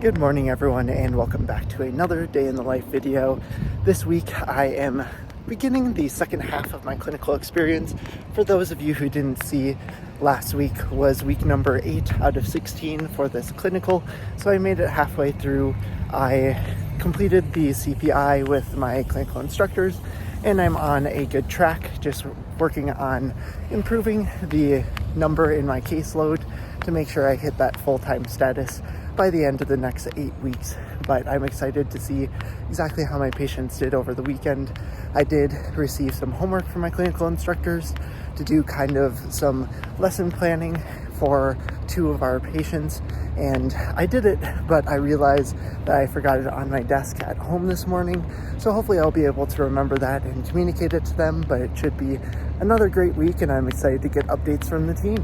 Good morning everyone, and welcome back to another day in the life video. This week I am beginning the second half of my clinical experience. For those of you who didn't see, last week was week number 8 out of 16 for this clinical, so I made it halfway through. I completed the CPI with my clinical instructors and I'm on a good track, just working on improving the number in my caseload to make sure I hit that full-time status by the end of the next 8 weeks. But I'm excited to see exactly how my patients did over the weekend. I did receive some homework from my clinical instructors to do kind of some lesson planning for 2 of our patients, and I did it, but I realized that I forgot it on my desk at home this morning, so hopefully I'll be able to remember that and communicate it to them. But it should be another great week, and I'm excited to get updates from the team.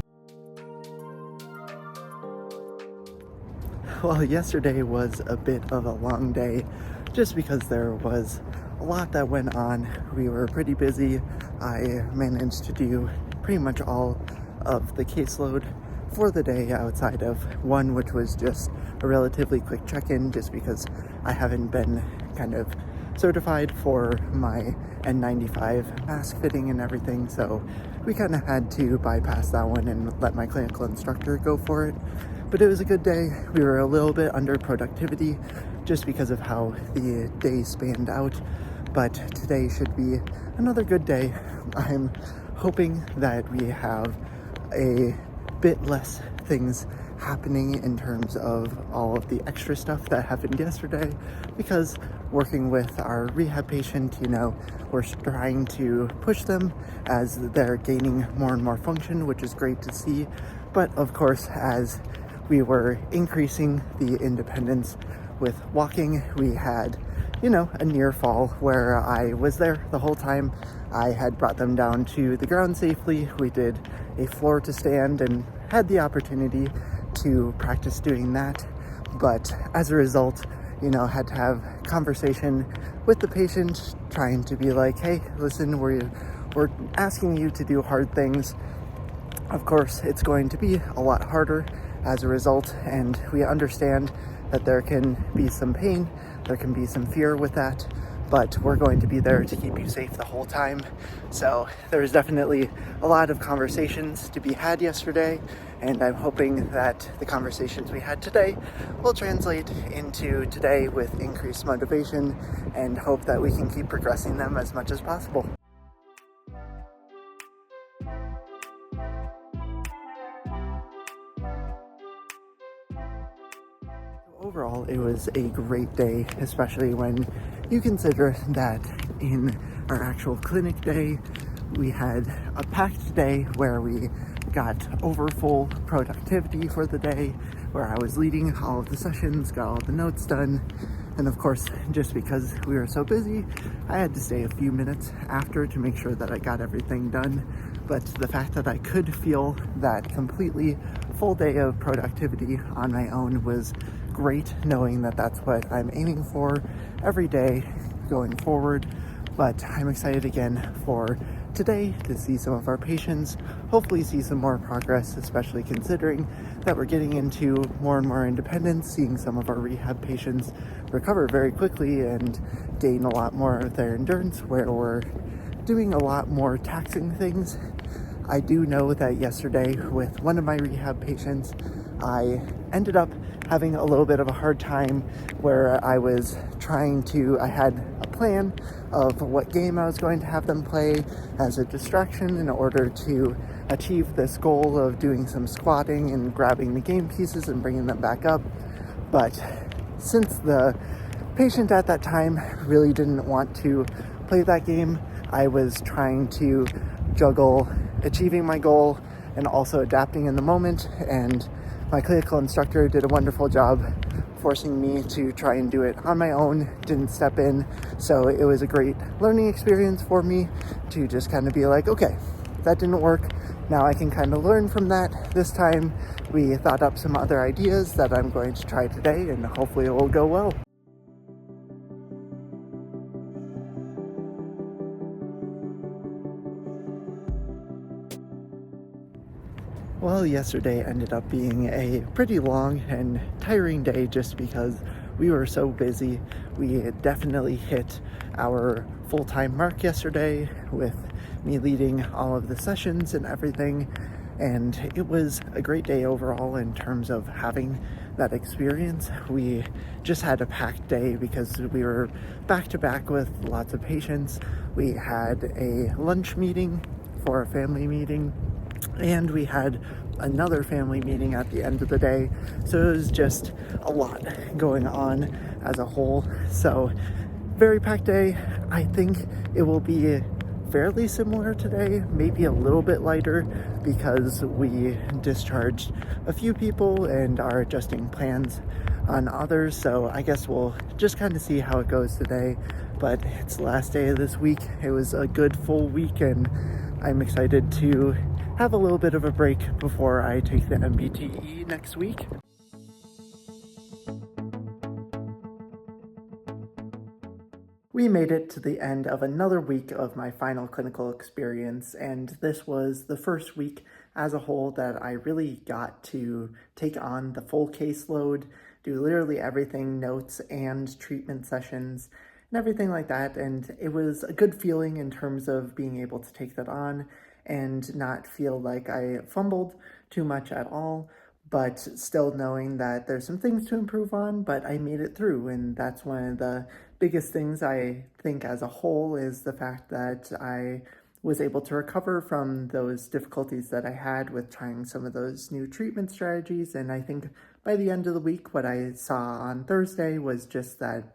Well, yesterday was a bit of a long day just because there was a lot that went on. We were pretty busy. I managed to do pretty much all of the caseload for the day outside of one, which was just a relatively quick check-in just because I haven't been kind of certified for my N95 mask fitting and everything, so we kind of had to bypass that one and let my clinical instructor go for it. But it was a good day. We were a little bit under productivity just because of how the day spanned out, but today should be another good day. I'm hoping that we have a bit less things happening in terms of all of the extra stuff that happened yesterday, because working with our rehab patient, we're trying to push them as they're gaining more and more function, which is great to see. But of course, as we were increasing the independence with walking, we had a near fall where I was there the whole time. I had brought them down to the ground safely. We did a floor to stand and had the opportunity to practice doing that. But as a result, had to have conversation with the patient, trying to be like, hey, listen, we're asking you to do hard things. Of course, it's going to be a lot harder as a result, and we understand that there can be some pain, there can be some fear with that, but we're going to be there to keep you safe the whole time. So there was definitely a lot of conversations to be had yesterday, and I'm hoping that the conversations we had today will translate into today with increased motivation, and hope that we can keep progressing them as much as possible. Overall, it was a great day, especially when you consider that in our actual clinic day, we had a packed day where we got over full productivity for the day, where I was leading all of the sessions, got all the notes done. And of course, just because we were so busy, I had to stay a few minutes after to make sure that I got everything done. But the fact that I could feel that completely full day of productivity on my own was great, knowing that that's what I'm aiming for every day going forward. But I'm excited again for today to see some of our patients, hopefully see some more progress, especially considering that we're getting into more and more independence, seeing some of our rehab patients recover very quickly and gain a lot more of their endurance, where we're doing a lot more taxing things. I do know that yesterday with one of my rehab patients, I ended up having a little bit of a hard time where I had a plan of what game I was going to have them play as a distraction in order to achieve this goal of doing some squatting and grabbing the game pieces and bringing them back up. But since the patient at that time really didn't want to play that game, I was trying to juggle achieving my goal and also adapting in the moment, and my clinical instructor did a wonderful job forcing me to try and do it on my own, didn't step in. So it was a great learning experience for me to just kind of be like, okay, that didn't work. Now I can kind of learn from that. This time we thought up some other ideas that I'm going to try today, and hopefully it will go well. Well, yesterday ended up being a pretty long and tiring day just because we were so busy. We had definitely hit our full-time mark yesterday with me leading all of the sessions and everything. And it was a great day overall in terms of having that experience. We just had a packed day because we were back to back with lots of patients. We had a lunch meeting for a family meeting, and we had another family meeting at the end of the day. So it was just a lot going on as a whole. So very packed day. I think it will be fairly similar today, maybe a little bit lighter because we discharged a few people and are adjusting plans on others. So I guess we'll just kind of see how it goes today. But it's the last day of this week. It was a good full week, and I'm excited to have a little bit of a break before I take the NPTE next week. We made it to the end of another week of my final clinical experience, and this was the first week as a whole that I really got to take on the full caseload, do literally everything, notes and treatment sessions and everything like that. And it was a good feeling in terms of being able to take that on and not feel like I fumbled too much at all, but still knowing that there's some things to improve on, but I made it through. And that's one of the biggest things I think as a whole is the fact that I was able to recover from those difficulties that I had with trying some of those new treatment strategies. And I think by the end of the week, what I saw on Thursday was just that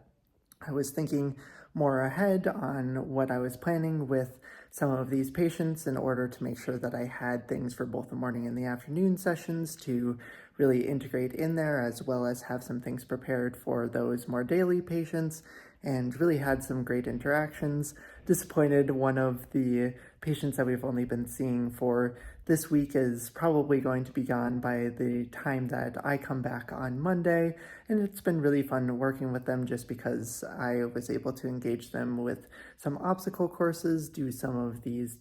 I was thinking more ahead on what I was planning with some of these patients in order to make sure that I had things for both the morning and the afternoon sessions to really integrate in there, as well as have some things prepared for those more daily patients, and really had some great interactions. Disappointed one of the patients that we've only been seeing for this week is probably going to be gone by the time that I come back on Monday, and it's been really fun working with them just because I was able to engage them with some obstacle courses, do some of these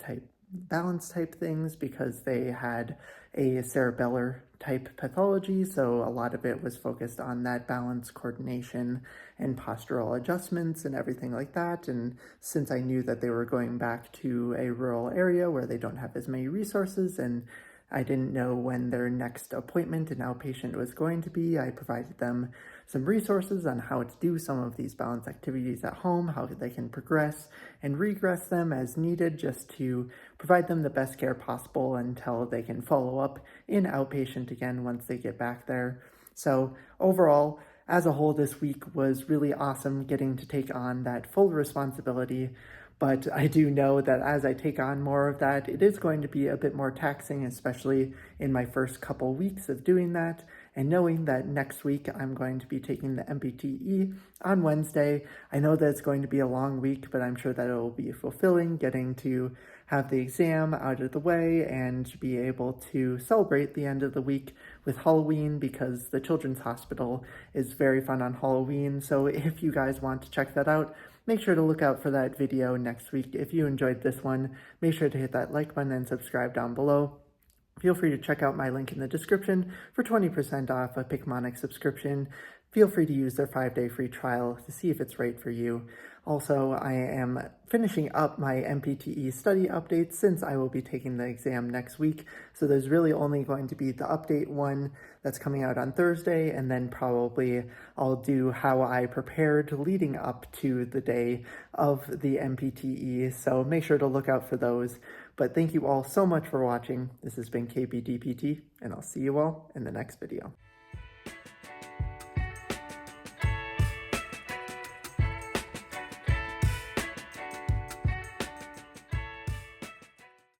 balance type things because they had a cerebellar type pathology, so a lot of it was focused on that balance, coordination, and postural adjustments and everything like that. And since I knew that they were going back to a rural area where they don't have as many resources, and I didn't know when their next appointment and outpatient was going to be, I provided them some resources on how to do some of these balance activities at home, how they can progress and regress them as needed, just to provide them the best care possible until they can follow up in outpatient again once they get back there. So overall, as a whole, this week was really awesome getting to take on that full responsibility. But I do know that as I take on more of that, it is going to be a bit more taxing, especially in my first couple weeks of doing that. And knowing that next week I'm going to be taking the NPTE on Wednesday, I know that it's going to be a long week, but I'm sure that it will be fulfilling getting to have the exam out of the way and be able to celebrate the end of the week with Halloween, because the Children's Hospital is very fun on Halloween. So if you guys want to check that out, make sure to look out for that video next week. If you enjoyed this one, make sure to hit that like button and subscribe down below. Feel free to check out my link in the description for 20% off a Picmonic subscription. Feel free to use their 5-day free trial to see if it's right for you. Also, I am finishing up my NPTE study updates since I will be taking the exam next week. So there's really only going to be the update one that's coming out on Thursday, and then probably I'll do how I prepared leading up to the day of the NPTE. So make sure to look out for those. But thank you all so much for watching. This has been KBDPT, and I'll see you all in the next video.